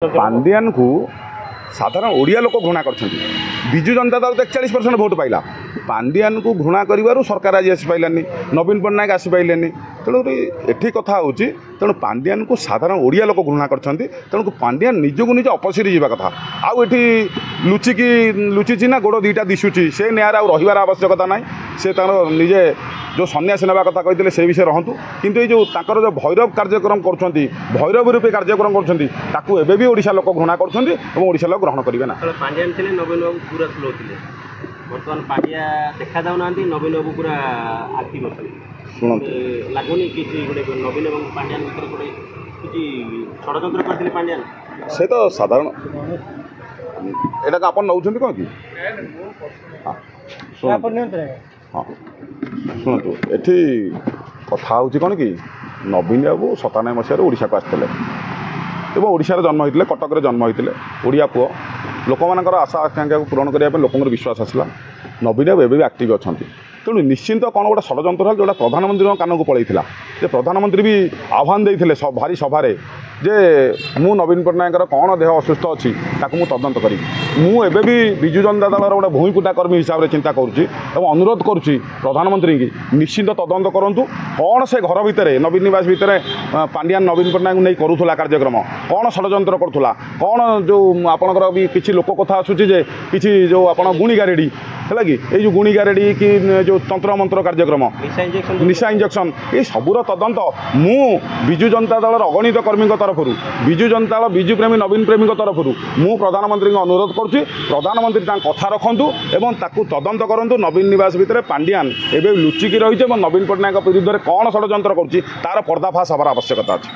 पांडियान को साधारण ओडिया लोक घृणा कर विजु जनता दल 41% भोट पाइला पांडियान को घृणा कर सरकार आज आसी पाइलानी नवीन पट्टनायक आसी पाइलेनी तेणु एठी कथा होची तेणु पांडियान को साधारण ओडिया लोक घृणा कर तेणु पांडियान निजक निज अपसिरी जावा कथा आउ एठी लुचिची ना गोड़ दुईटा दिशुची से न्याय रही आवश्यकता ना से निजे जो सन्यासी नेवा कथा कहते से विषय रहतु किंतु जो ताकर जो भैरव कार्यक्रम कर भैरव रूपी कार्यक्रम कर ओडिशा लोक घृणा कर लोक ग्रहण करेंगे ना। पांड्यान थे नवीन बाबू पूरा स्लो थे बर्तमान पांड्या देखा जाऊना नवीन बाबू पूरा आखि शुणु लगुनि कि नवीन और पांड्यान गोटे कि षड्यंत्र करते पांड्यान से तो साधारण यहाँ आप नौ कौन कि हाँ शुणु एठी कथा हूँ कौन कि नवीन बाबू 97 मसीह ओडिशा को आसते एवं ओडिशार जन्म होते कटक जन्म होते ओडिया पुओ लोक मानकर आशा आकांक्षा को पूरण करने लोक विश्वास आसला नवीन बाबू एवं एक्टिव अच्छा तेणु निश्चिंत कौन गोटे षड्यंत्र जोटा प्रधानमंत्री कान को पलैला प्रधानमंत्री भी आह्वान देते भारी सभारे जे मु नवीन पट्टनायक कौन देह असुस्थ अच्छी ताकू तदंत करी मुझे भी विजु जनता दल गोटे भूमिपुटा कर्मी हिसाब से चिंता करुँच अनुरोध करुँच प्रधानमंत्री की निश्चिंत तदंत करूँ कौन से घर भितर नवीन निवास भितर पांड्यान नवीन पट्टनायक नहीं करूला कार्यक्रम कौन षड्यंत्र करूला कौन जो आपणकर भी किसी लोक कथा आसूचे किसी जो आप गुणिगारेडी है कि ये गुणिगारेडी कि जो तंत्र मंत्र कार्यक्रम निशा इंजेक्शन ये सबूर तदंत मु विजु जनता दल अगणित कर्मी तरफ विजु जनता दल विजु प्रेमी नवीन प्रेमी तरफ मु प्रधानमंत्री को अनुरोध करुँच प्रधानमंत्री कथा रखु एवं ताकू तदंत करूँ नवीन निवास भितर पांड्यान एवं लुचिकी रही नवीन पट्टनायक विरुद्ध में कौन षड्यंत्र करुँच तार पर्दाफाश हबार आवश्यकता अच्छी।